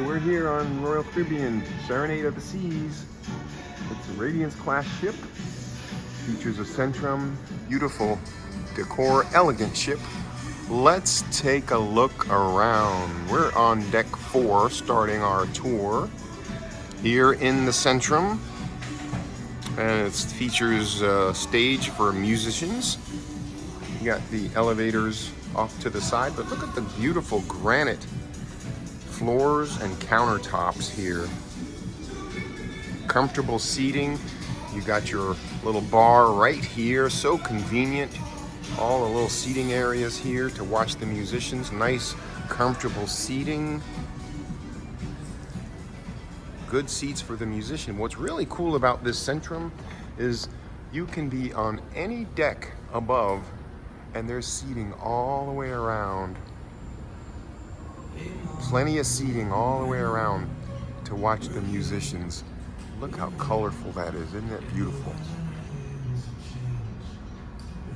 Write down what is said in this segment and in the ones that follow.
We're here on Royal Caribbean Serenade of the Seas. It's a Radiance class ship. Features a Centrum, beautiful decor, elegant ship. Let's take a look around. We're on deck 4, starting our tour here in the Centrum. And it features a stage for musicians. You got the elevators off to the side, but look at the beautiful granite floors and countertops here. Comfortable seating. You got your little bar right here, so convenient. All the little seating areas here to watch the musicians. Nice, comfortable seating. Good seats for the musician. What's really cool about this Centrum is you can be on any deck above and there's seating all the way around. Plenty of seating all the way around to watch the musicians. Look how colorful that is. Isn't that beautiful?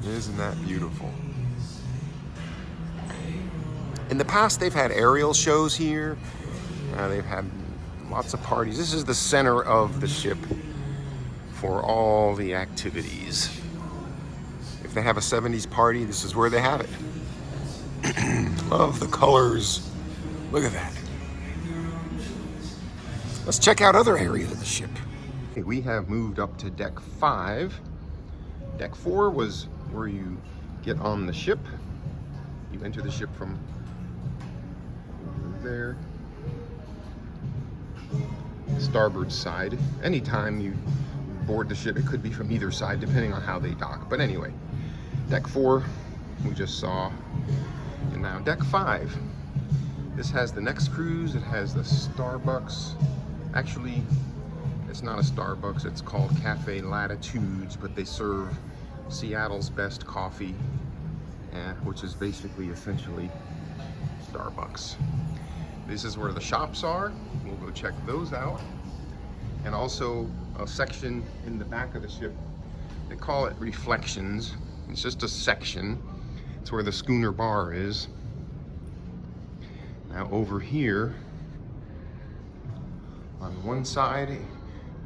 Isn't that beautiful? In the past, they've had aerial shows here. They've had lots of parties. This is the center of the ship for all the activities. If they have a 70s party, this is where they have it. Love the colors. Look at that. Let's check out other areas of the ship. Okay, we have moved up to deck 5. Deck 4 was where you get on the ship. You enter the ship from over there. Starboard side. Anytime you board the ship, it could be from either side depending on how they dock. But anyway, deck 4 we just saw. And now deck 5. This has the next cruise. It has the Starbucks. Actually, it's not a Starbucks. It's called Cafe Latitudes, but they serve Seattle's best coffee, which is basically essentially Starbucks. This is where the shops are. We'll go check those out. And also a section in the back of the ship. They call it Reflections. It's just a section. It's where the schooner bar is. Now over here, on one side, it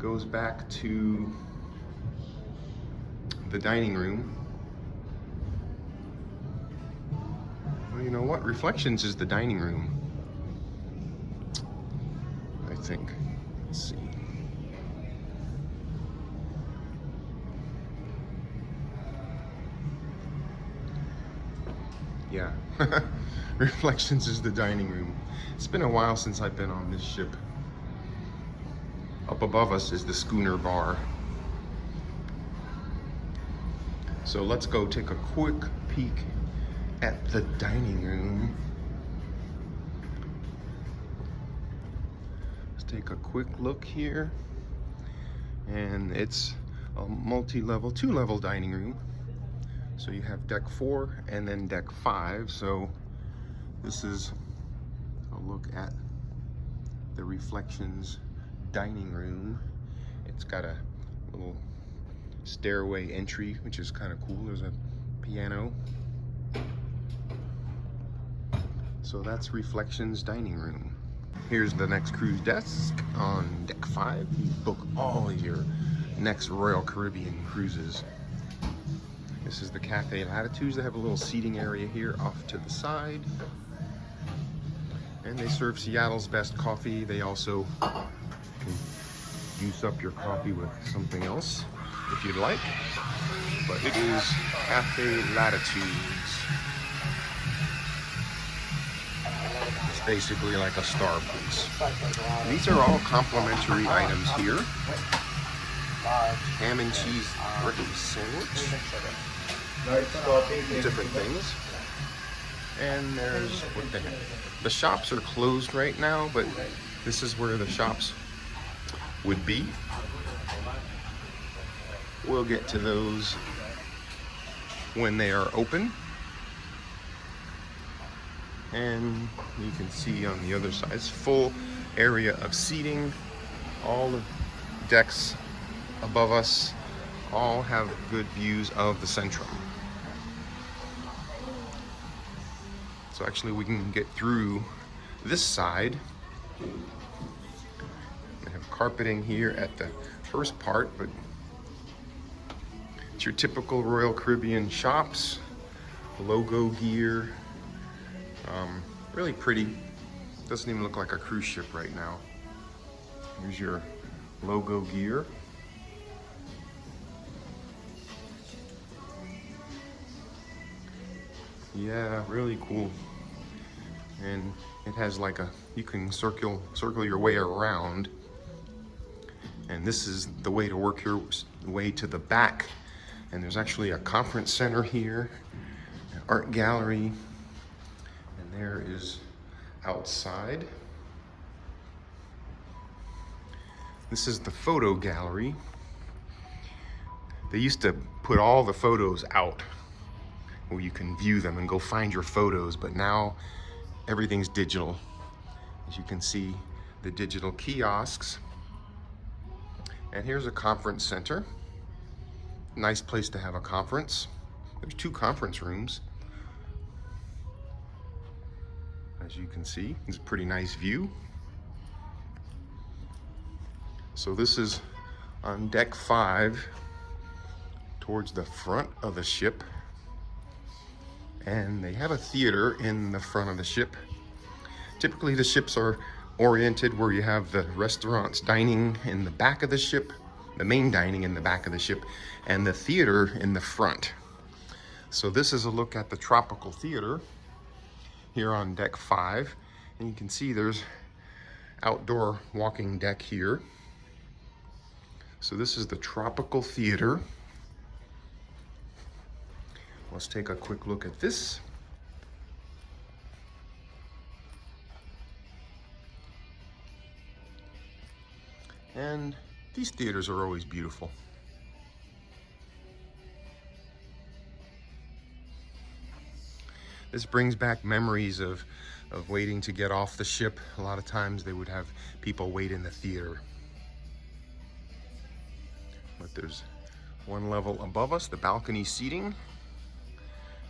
goes back to the dining room. Well, you know what? Reflections is the dining room, I think. Let's see. Yeah. Reflections is the dining room. It's been a while since I've been on this ship. Up above us is the schooner bar. So let's go take a quick peek at the dining room. Let's take a quick look here. And it's a multi-level, 2-level dining room. So you have deck 4 and then deck 5. So this is a look at the Reflections dining room. It's got a little stairway entry, which is kind of cool. There's a piano. So that's Reflections dining room. Here's the next cruise desk on deck 5. You book all of your next Royal Caribbean cruises. This is the Cafe Latitudes. They have a little seating area here off to the side. And they serve Seattle's best coffee. They also can juice up your coffee with something else if you'd like. But it is Cafe Latitudes. It's basically like a Starbucks. These are all complimentary items here. Ham and cheese turkey sandwich. Different things. And there's what the shops are closed right now, but this is where the shops would be. We'll get to those when they are open. And you can see on the other side, it's full area of seating. All the decks above us all have good views of the Centrum. So actually we can get through this side They have carpeting here at the first part, but it's your typical Royal Caribbean shops, logo gear. Really pretty. Doesn't even look like a cruise ship right now. Here's your logo gear. Yeah, really cool. And it has like you can circle your way around. And this is the way to work your way to the back. And there's actually a conference center here, an art gallery, and there is outside. This is the photo gallery. They used to put all the photos out where you can view them and go find your photos, but now everything's digital. As you can see, the digital kiosks. And here's a conference center. Nice place to have a conference. There's 2 conference rooms. As you can see, it's a pretty nice view. So this is on deck 5 towards the front of the ship. And they have a theater in the front of the ship. Typically the ships are oriented where you have the restaurants dining in the back of the ship, the main dining in the back of the ship, and the theater in the front. So this is a look at the Tropical Theater here on deck 5. And you can see there's outdoor walking deck here. So this is the Tropical Theater. Let's take a quick look at this. And these theaters are always beautiful. This brings back memories of waiting to get off the ship. A lot of times they would have people wait in the theater. But there's one level above us, the balcony seating.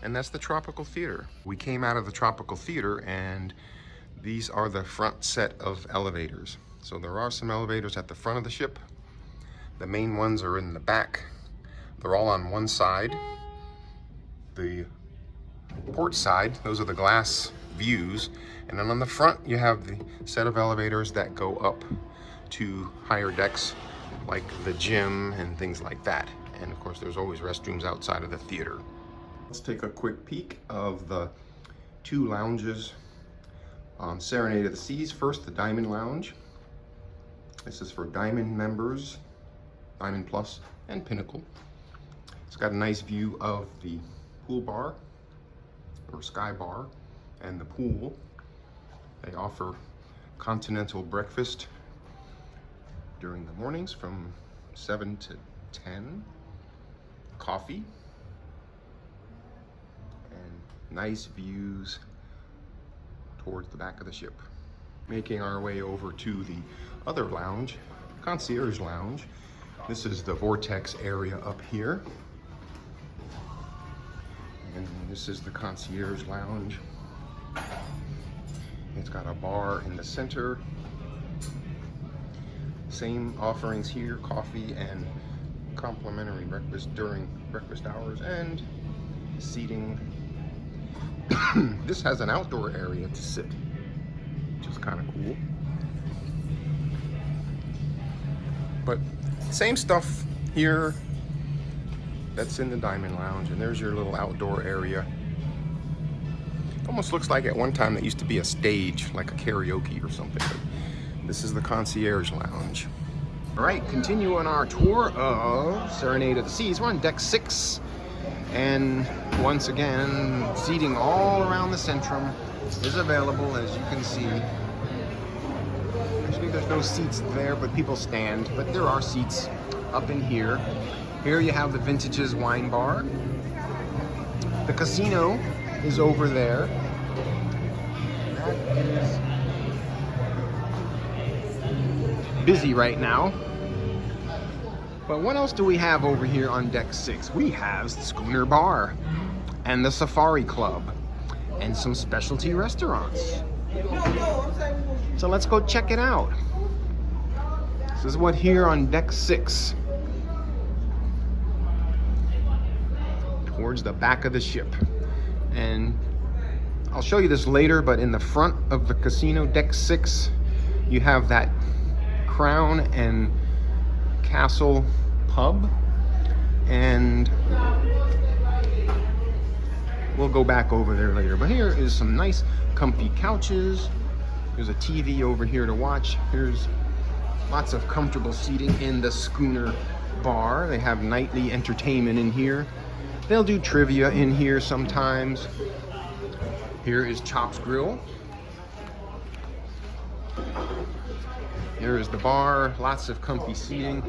And that's the Tropical Theater. We came out of the Tropical Theater and these are the front set of elevators. So there are some elevators at the front of the ship. The main ones are in the back. They're all on one side. The port side, those are the glass views. And then on the front, you have the set of elevators that go up to higher decks, like the gym and things like that. And of course, there's always restrooms outside of the theater. Let's take a quick peek of the 2 lounges on Serenade of the Seas. First, the Diamond Lounge. This is for Diamond members, Diamond Plus and Pinnacle. It's got a nice view of the pool bar or sky bar and the pool. They offer continental breakfast during the mornings from 7 to 10. Coffee. And nice views towards the back of the ship. Making our way over to the other lounge, Concierge Lounge. This is the Vortex area up here. And this is the Concierge Lounge. It's got a bar in the center. Same offerings here, coffee and complimentary breakfast during breakfast hours and seating. This has an outdoor area to sit, which is kind of cool. But same stuff here that's in the Diamond Lounge, and there's your little outdoor area. Almost looks like at one time that used to be a stage, like a karaoke or something. But this is the Concierge Lounge. All right, continuing our tour of Serenade of the Seas. We're on deck 6, and once again, seating all around the Centrum is available, as you can see. Actually, there's no seats there, but people stand. But there are seats up in here. Here you have the Vintages wine bar. The casino is over there. That is busy right now. But what else do we have over here on deck 6? We have Schooner Bar and the Safari Club and some specialty restaurants. So let's go check it out. This is what here on deck 6. Towards the back of the ship. And I'll show you this later, but in the front of the casino, deck 6, you have that Crown and Castle pub. And we'll go back over there later. But here is some nice comfy couches. There's a TV over here to watch. Here's lots of comfortable seating in the schooner bar. They have nightly entertainment in here. They'll do trivia in here sometimes. Here is Chop's Grill. Here is the bar, lots of comfy seating.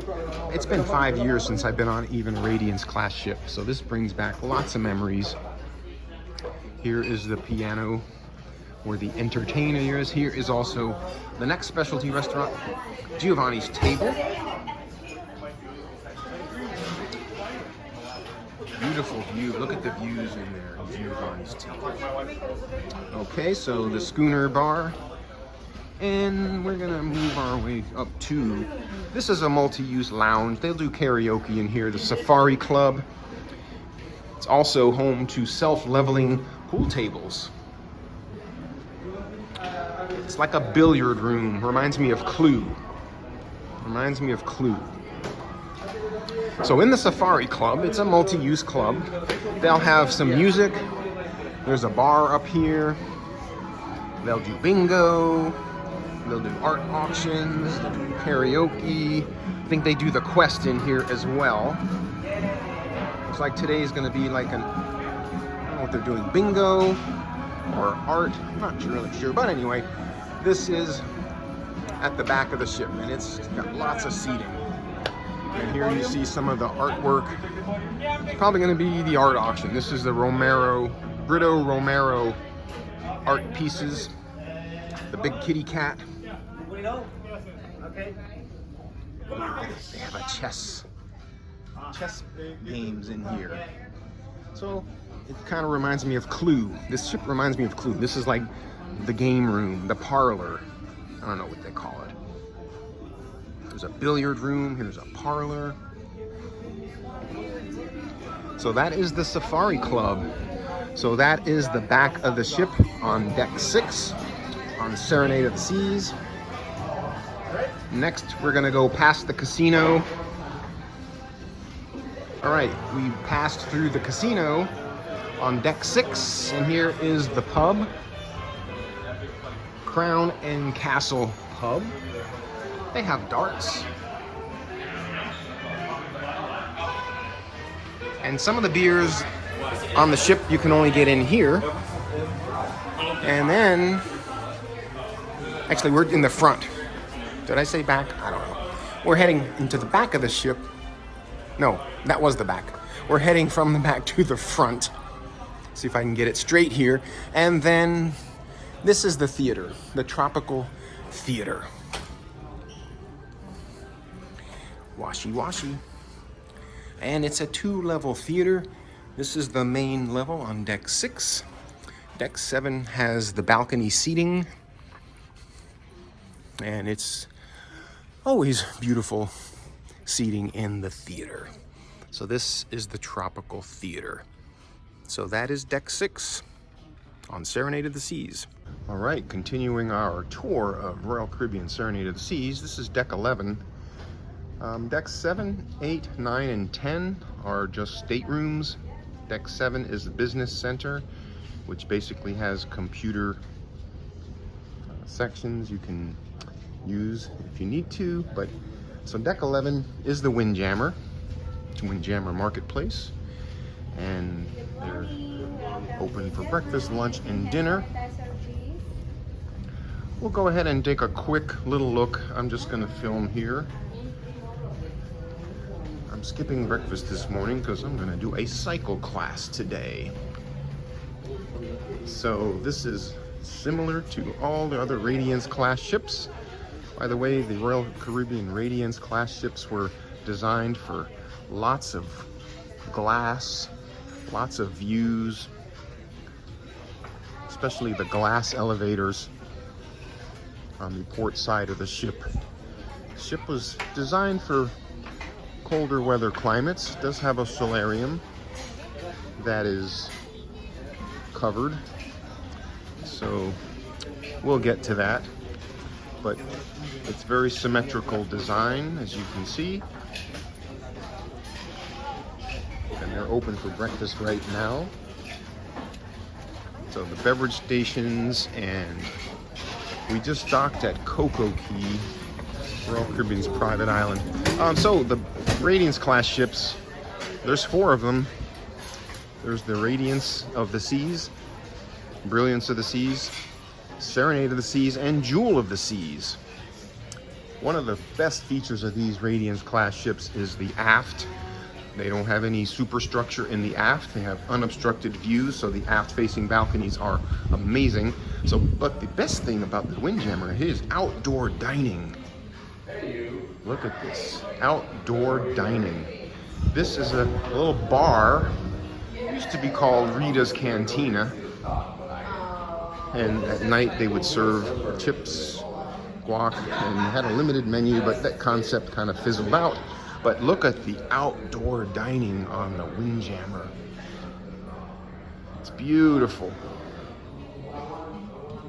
It's been 5 years since I've been on even Radiance class ship, so this brings back lots of memories. Here is the piano where the entertainer is. Here is also the next specialty restaurant, Giovanni's Table. Beautiful view. Look at the views in there, Giovanni's Table. Okay, so the schooner bar. And we're gonna move our way up to, this is a multi-use lounge. They'll do karaoke in here, the Safari Club. It's also home to self-leveling pool tables. It's like a billiard room. Reminds me of Clue. Reminds me of Clue. So in the Safari Club, it's a multi-use club. They'll have some music. There's a bar up here. They'll do bingo. They'll do art auctions. They'll do karaoke. I think they do the quest in here as well. Looks like today's gonna be like an, I don't know what they're doing, bingo or art. I'm not really sure, but anyway, this is at the back of the ship and it's got lots of seating. And here you see some of the artwork. It's probably gonna be the art auction. This is the Brito Romero art pieces. The big kitty cat. They have a chess games in here. So it kind of reminds me of Clue. This ship reminds me of Clue. This is like the game room, the parlor. I don't know what they call it. There's a billiard room. Here's a parlor. So that is the Safari Club. So that is the back of the ship on deck 6 on Serenade of the Seas. Next, we're gonna go past the casino. All right, we passed through the casino on deck 6, and here is the pub, Crown and Castle Pub. They have darts. And some of the beers on the ship you can only get in here. And then, actually we're in the front. Did I say back? I don't know. We're heading into the back of the ship. No, that was the back. We're heading from the back to the front. See if I can get it straight here. And then this is the theater, the Tropical Theater. Washy washy. And it's a 2-level theater. This is the main level on deck 6. Deck 7 has the balcony seating. And it's always beautiful seating in the theater. So this is the Tropical Theater. So that is deck 6 on Serenade of the Seas. All right, continuing our tour of Royal Caribbean Serenade of the Seas. This is deck 11. Decks 7, 8, 9, and 10 are just staterooms. Deck 7 is the business center, which basically has computer sections you can use if you need to. But so deck 11 is the Windjammer. It's Windjammer Marketplace, and they're open for breakfast, lunch, and dinner. We'll go ahead and take a quick little look. I'm just going to film here. I'm skipping breakfast this morning because I'm going to do a cycle class today. So this is similar to all the other Radiance class ships. By the way, the Royal Caribbean Radiance class ships were designed for lots of glass, lots of views, especially the glass elevators. on the port side of the ship. The ship was designed for colder weather climates. It does have a solarium that is covered, so we'll get to that. But it's very symmetrical design, as you can see. And they're open for breakfast right now. So the beverage stations, and we just docked at Coco Key, Royal Caribbean's private island. So the Radiance class ships, there's 4 of them. There's the Radiance of the Seas, Brilliance of the Seas, Serenade of the Seas, and Jewel of the Seas. One of the best features of these Radiance class ships is the aft. They don't have any superstructure in the aft. They have unobstructed views, so the aft facing balconies are amazing. But the best thing about the Windjammer is outdoor dining. Look at this, outdoor dining. This is a little bar. It used to be called Rita's Cantina. And at night they would serve chips, guac, and had a limited menu, but that concept kind of fizzled out. But look at the outdoor dining on the Windjammer. It's beautiful.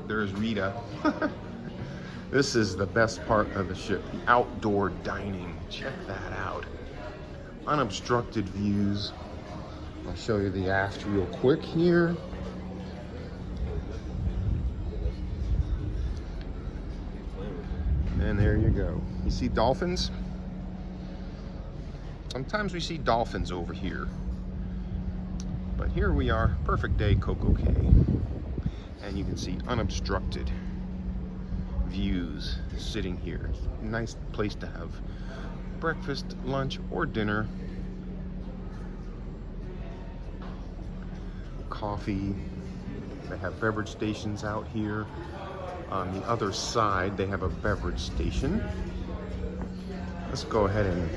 There's Rita. This is the best part of the ship, the outdoor dining. Check that out. Unobstructed views. I'll show you the aft real quick here. And there you go. You see dolphins? Sometimes we see dolphins over here. But here we are, perfect day, Coco Cay. And you can see unobstructed views sitting here. Nice place to have breakfast, lunch, or dinner. Coffee. They have beverage stations out here. On the other side, they have a beverage station. Let's go ahead and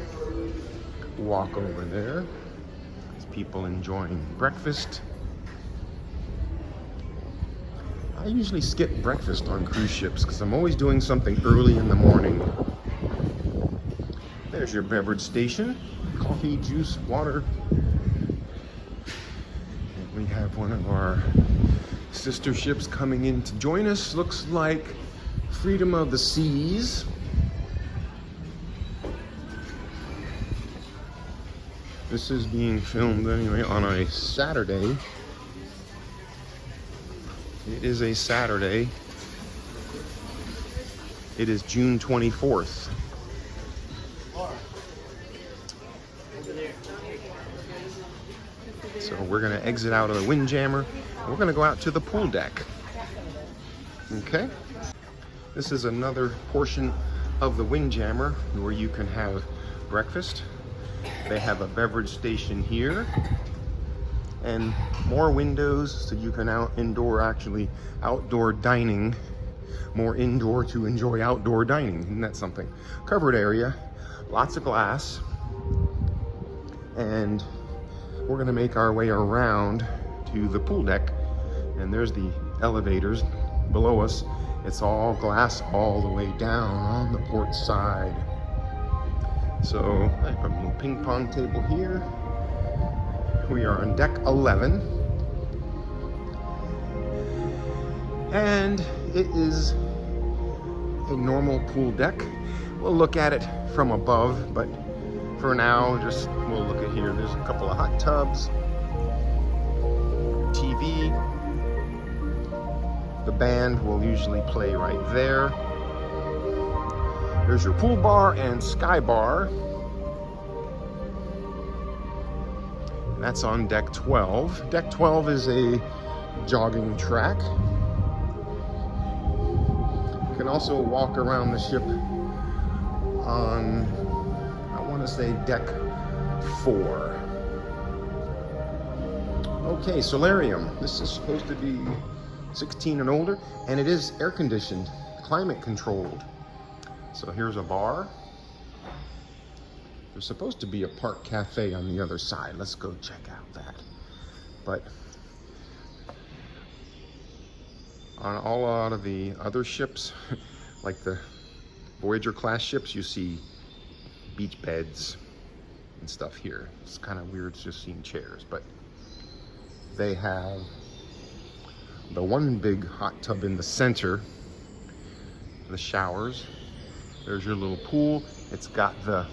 walk over there. There's people enjoying breakfast. I usually skip breakfast on cruise ships because I'm always doing something early in the morning. There's your beverage station. Coffee, juice, water. And we have one of our sister ships coming in to join us. Looks like Freedom of the Seas. This is being filmed anyway on a Saturday. It is a Saturday. It is June 24th. So we're gonna exit out of the Windjammer. We're gonna go out to the pool deck. Okay? This is another portion of the Windjammer where you can have breakfast. They have a beverage station here and more windows so you can outdoor dining, more indoor to enjoy outdoor dining. Isn't that something? Covered area, lots of glass, and we're gonna make our way around to the pool deck, and there's the elevators below us. It's all glass all the way down on the port side. So I have a little ping pong table here. We are on deck 11. And it is a normal pool deck. We'll look at it from above, but for now, we'll look at here. There's a couple of hot tubs, TV. The band will usually play right there. There's your pool bar and sky bar. And that's on deck 12. Deck 12 is a jogging track. You can also walk around the ship on, I want to say, deck 4. Okay, Solarium. This is supposed to be 16 and older, and it is air conditioned, climate controlled. So here's a bar. There's supposed to be a park cafe on the other side. Let's go check out that. But on a lot of the other ships, like the Voyager class ships, you see beach beds and stuff here. It's kind of weird just seeing chairs, but they have the one big hot tub in the center, the showers. There's your little pool. It's got the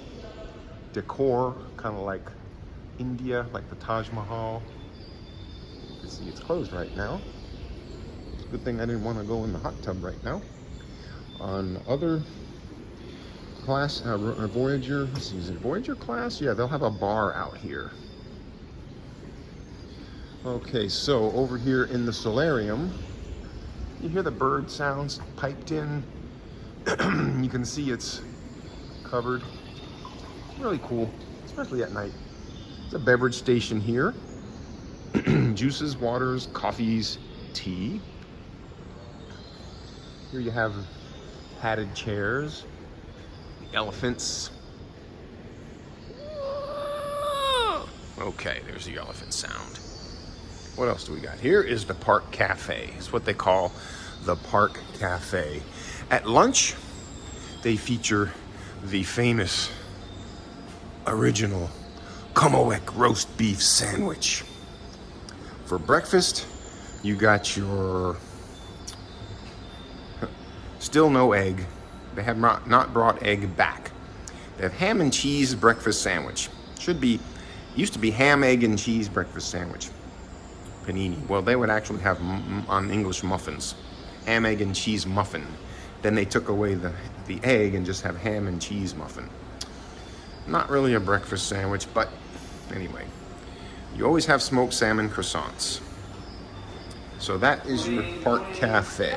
decor, kind of like India, like the Taj Mahal. You can see it's closed right now. It's a good thing I didn't want to go in the hot tub right now. On other class, Voyager, let's see, is it Voyager class? Yeah, they'll have a bar out here. Okay, so over here in the Solarium, you hear the bird sounds piped in. You can see it's covered. Really cool, especially at night. It's a beverage station here. Juices, waters, coffees, tea. Here you have padded chairs, the elephants. Okay, there's the elephant sound. What else do we got? Here is the Park Cafe. It's what they call the Park Cafe. At lunch, they feature the famous original Comowick roast beef sandwich. For breakfast, you got your still no egg. They have not brought egg back. They have ham and cheese breakfast sandwich. Used to be ham, egg, and cheese breakfast sandwich. Panini. Well, they would actually have on English muffins. Ham, egg, and cheese muffin. Then they took away the egg and just have ham and cheese muffin. Not really a breakfast sandwich, but anyway. You always have smoked salmon croissants. So that is your Park Cafe.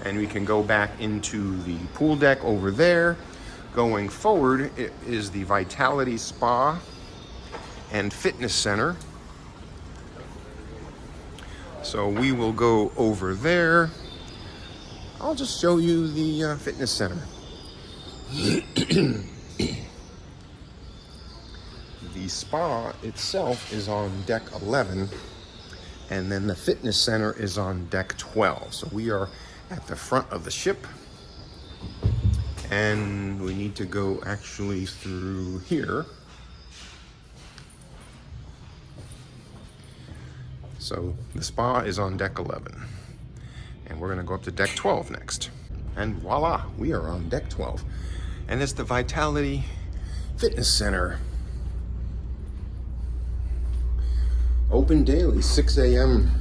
And we can go back into the pool deck over there. Going forward, it is the Vitality Spa and Fitness Center. So we will go over there. I'll just show you the fitness center. The spa itself is on deck 11, and then the fitness center is on deck 12. So we are at the front of the ship, and we need to go actually through here. So the spa is on deck 11, and we're gonna go up to deck 12 next. And voila, we are on deck 12. And it's the Vitality Fitness Center. Open daily, 6 a.m.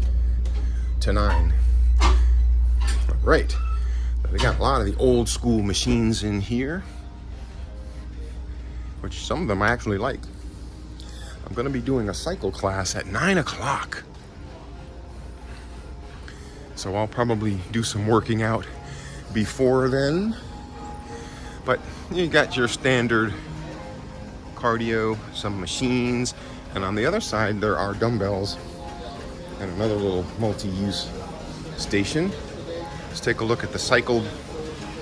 to 9. All right, they got a lot of the old school machines in here, which some of them I actually like. I'm gonna be doing a cycle class at 9 o'clock. So I'll probably do some working out before then. But you got your standard cardio, some machines, and on the other side there are dumbbells and another little multi-use station. Let's take a look at the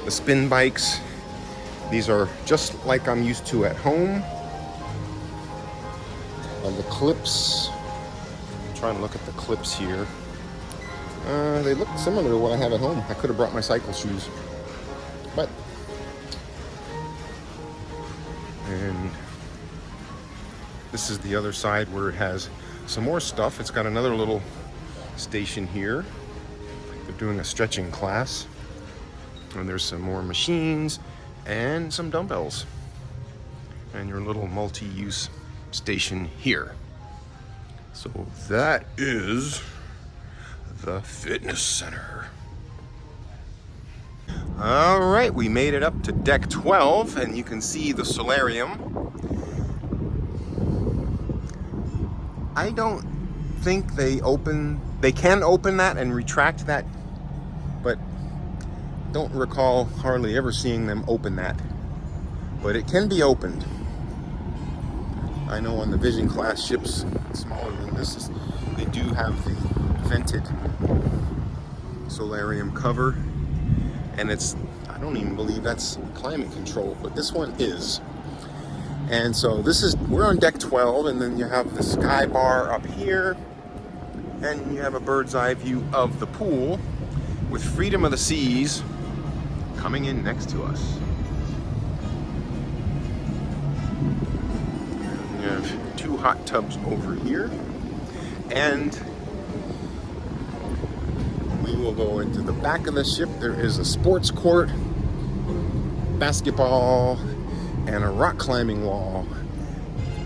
spin bikes. These are just like I'm used to at home. The clips, I'm trying to look at the clips here. They look similar to what I have at home. I could have brought my cycle shoes, but. And this is the other side where it has some more stuff. It's got another little station here. They're doing a stretching class. And there's some more machines and some dumbbells. And your little multi-use station here. So that is the fitness center. All right, we made it up to deck 12, and you can see the solarium. I don't think they can open that and retract that, but don't recall hardly ever seeing them open that. But it can be opened. I know on the Vision class ships, smaller than this, they do have the vented solarium cover, and I don't even believe that's climate control, but this one is. And so we're on deck 12, and then you have the sky bar up here, and you have a bird's eye view of the pool with freedom of the seas coming in next to us. We have 2 hot tubs over here, and we will go into the back of the ship. There is a sports court, basketball, and a rock climbing wall.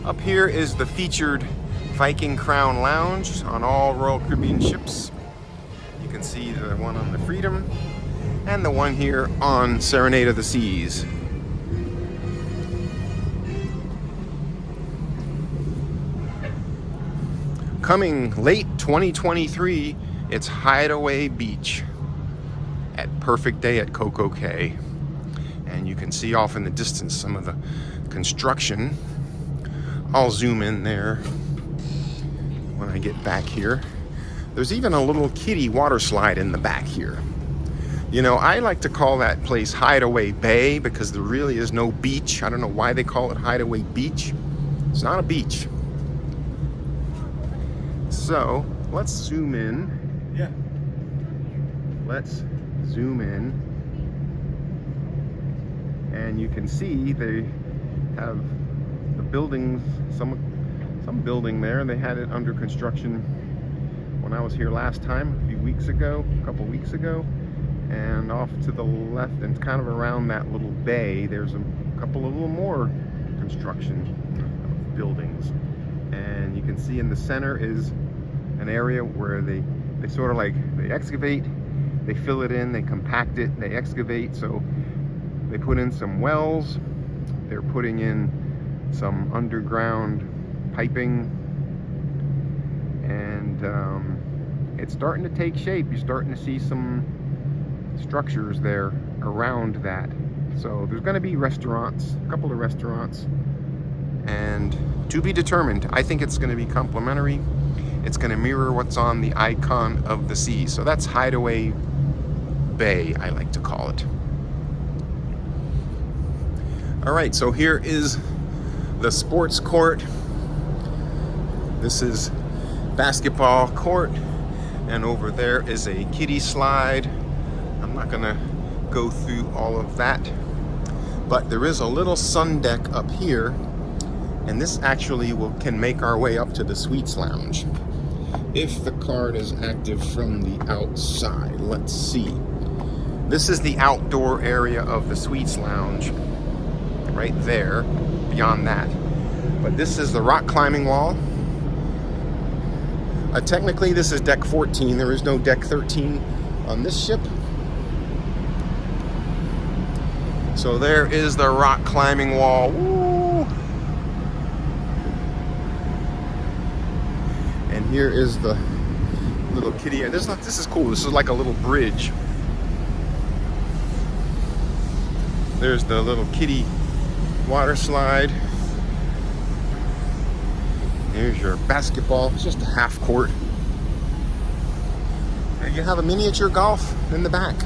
Up here is the featured Viking Crown Lounge on all Royal Caribbean ships. You can see the one on the Freedom and the one here on Serenade of the Seas. Coming late 2023, it's Hideaway Beach at Perfect Day at Coco Cay. And you can see off in the distance some of the construction. I'll zoom in there when I get back here. There's even a little kiddie water slide in the back here. You know, I like to call that place Hideaway Bay because there really is no beach. I don't know why they call it Hideaway Beach. It's not a beach. So let's zoom in. Yeah. Let's zoom in. And you can see they have the buildings, some building there. They had it under construction when I was here last time, a couple weeks ago. And off to the left and kind of around that little bay, there's a couple of little more construction buildings. And you can see in the center is an area where they sort of like, they excavate, they fill it in, they compact it, they excavate. So they put in some wells, they're putting in some underground piping, and it's starting to take shape. You're starting to see some structures there around that. So there's going to be restaurants, a couple of restaurants, and to be determined. I think it's going to be complimentary. It's going to mirror what's on the icon of the sea. So that's Hideaway Bay, I like to call it. All right, so here is the sports court. This is basketball court, and over there is a kiddie slide. I'm not gonna go through all of that, but there is a little sun deck up here, and this actually can make our way up to the suites lounge if the card is active from the outside. Let's see. This is the outdoor area of the suites lounge right there, beyond that. But this is the rock climbing wall. Technically this is deck 14. There is no deck 13 on this ship. So there is the rock climbing wall. Woo! And here is the little kiddie. This is cool. This is like a little bridge. There's the little kiddie water slide. Here's your basketball. It's just a half court. And you have a miniature golf in the back.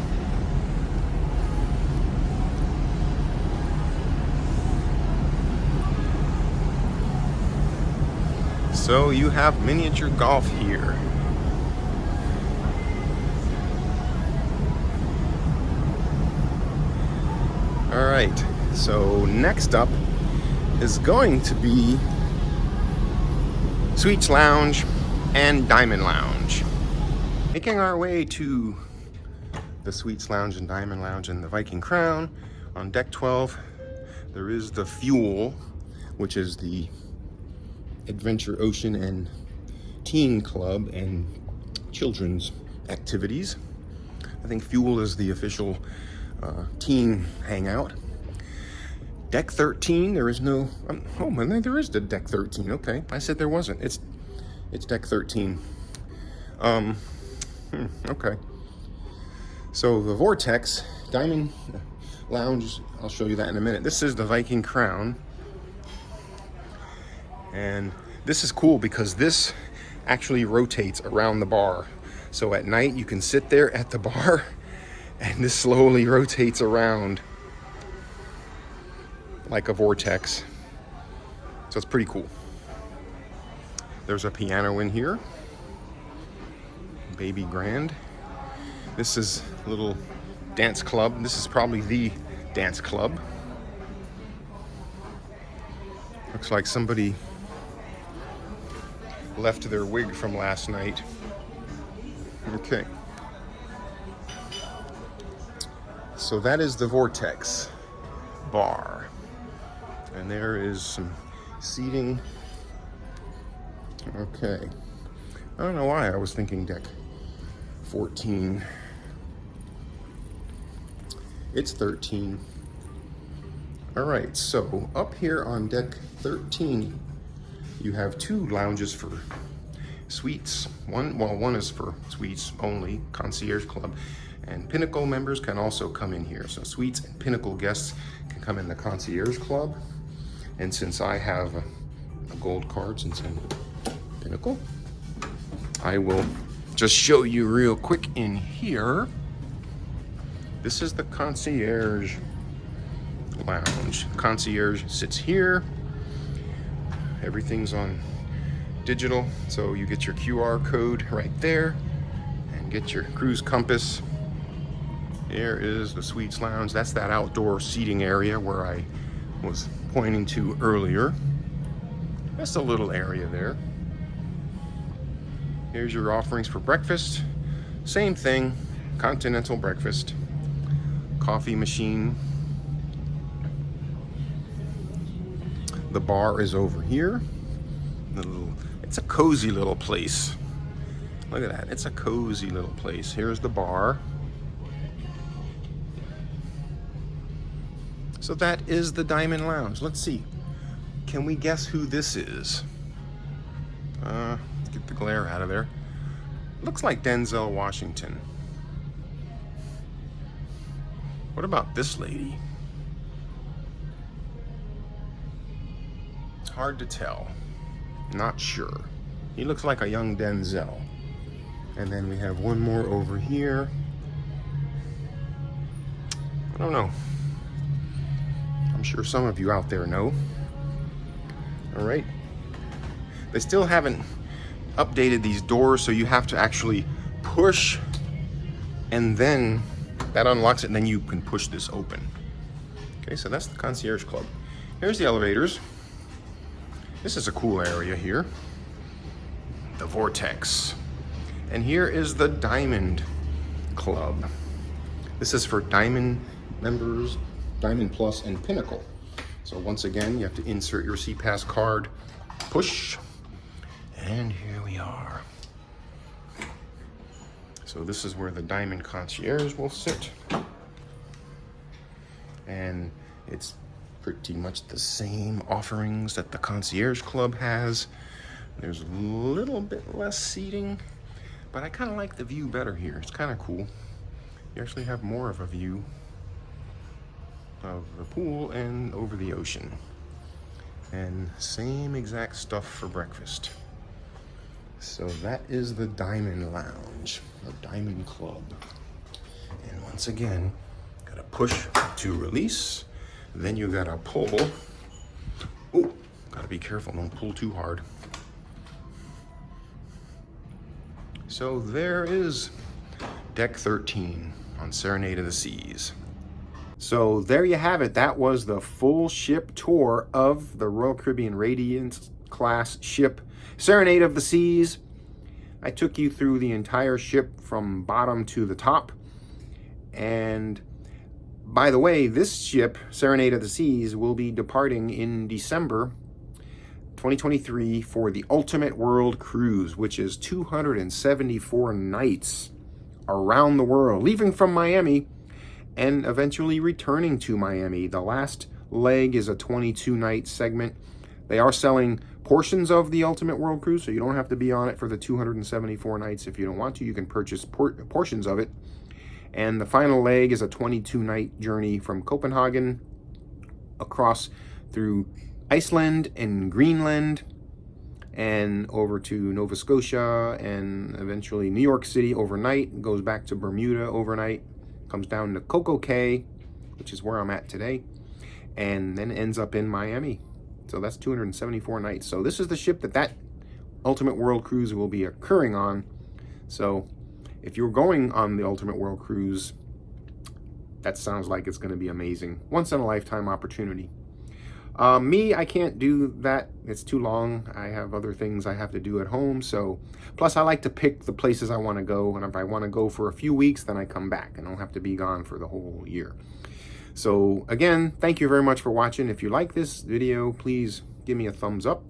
So you have miniature golf here. All right, so next up is going to be Suites Lounge and Diamond Lounge. Making our way to the Suites Lounge and Diamond Lounge in the Viking Crown. On deck 12, there is the Fuel, which is the Adventure Ocean and Teen Club and children's activities. I think Fuel is the official teen hangout. Deck 13, there is no, oh man, there is the deck 13. Okay, I said there wasn't. It's deck 13. Okay. So the Vortex Diamond Lounge, I'll show you that in a minute. This is the Viking Crown. And this is cool because this actually rotates around the bar. So at night you can sit there at the bar and this slowly rotates around like a vortex. So it's pretty cool. There's a piano in here. Baby grand. This is a little dance club. This is probably the dance club. Looks like somebody left their wig from last night. Okay. So that is the Vortex bar. And there is some seating. Okay. I don't know why I was thinking deck 14. It's 13. All right, so up here on deck 13, you have two lounges for suites. One is for suites only, Concierge Club, and Pinnacle members can also come in here. So suites and Pinnacle guests can come in the Concierge Club. And since I have a gold card, since I'm Pinnacle, I will just show you real quick in here. This is the Concierge Lounge. Concierge sits here. Everything's on digital, so you get your QR code right there and get your cruise compass. Here is the Suites Lounge. That's that outdoor seating area where I was pointing to earlier. Just a little area there. Here's your offerings for breakfast. Same thing, continental breakfast. Coffee machine. The bar is over here. It's a cozy little place. Look at that, it's a cozy little place. Here's the bar. So that is the Diamond Lounge. Let's see, can we guess who this is? Get the glare out of there. Looks like Denzel Washington. What about this lady? It's hard to tell. Not sure. He looks like a young Denzel. And then we have one more over here. I don't know. I'm sure some of you out there know. All right. They still haven't updated these doors, so you have to actually push, and then that unlocks it, and then you can push this open. Okay, so that's the Concierge Club. Here's the elevators. This is a cool area here. The Vortex. And here is the Diamond Club. This is for Diamond members, Diamond Plus, and Pinnacle. So once again, you have to insert your SeaPass card, push, and here we are. So this is where the Diamond Concierge will sit. And it's pretty much the same offerings that the Concierge Club has. There's a little bit less seating, but I kind of like the view better here. It's kind of cool. You actually have more of a view of the pool and over the ocean. And same exact stuff for breakfast. So that is the Diamond Lounge, or Diamond Club. And once again, gotta push to release. Then you gotta pull. Oh, gotta be careful, don't pull too hard. So there is deck 13 on Serenade of the Seas. So there you have it. That was the full ship tour of the Royal Caribbean Radiant class ship, Serenade of the Seas. I took you through the entire ship from bottom to the top. And by the way, this ship, Serenade of the Seas, will be departing in December 2023 for the Ultimate World Cruise, which is 274 nights around the world, leaving from Miami and eventually returning to Miami. The last leg is a 22-night segment. They are selling portions of the Ultimate World Cruise, so you don't have to be on it for the 274 nights. If you don't want to, you can purchase portions of it. And the final leg is a 22-night journey from Copenhagen across through Iceland and Greenland and over to Nova Scotia and eventually New York City overnight, goes back to Bermuda overnight, comes down to Coco Cay, which is where I'm at today, and then ends up in Miami. So that's 274 nights. So this is the ship that Ultimate World Cruise will be occurring on. So if you're going on the Ultimate World Cruise, that sounds like it's going to be amazing. Once in a lifetime opportunity. Me, I can't do that. It's too long. I have other things I have to do at home. So, plus I like to pick the places I want to go. And if I want to go for a few weeks, then I come back and I don't have to be gone for the whole year. So again, thank you very much for watching. If you like this video, please give me a thumbs up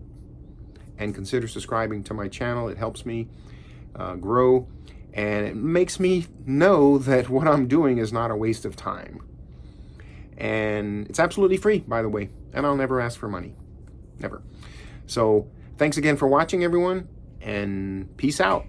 and consider subscribing to my channel. It helps me grow, and it makes me know that what I'm doing is not a waste of time. And it's absolutely free, by the way, and I'll never ask for money. Never. So thanks again for watching, everyone, and peace out.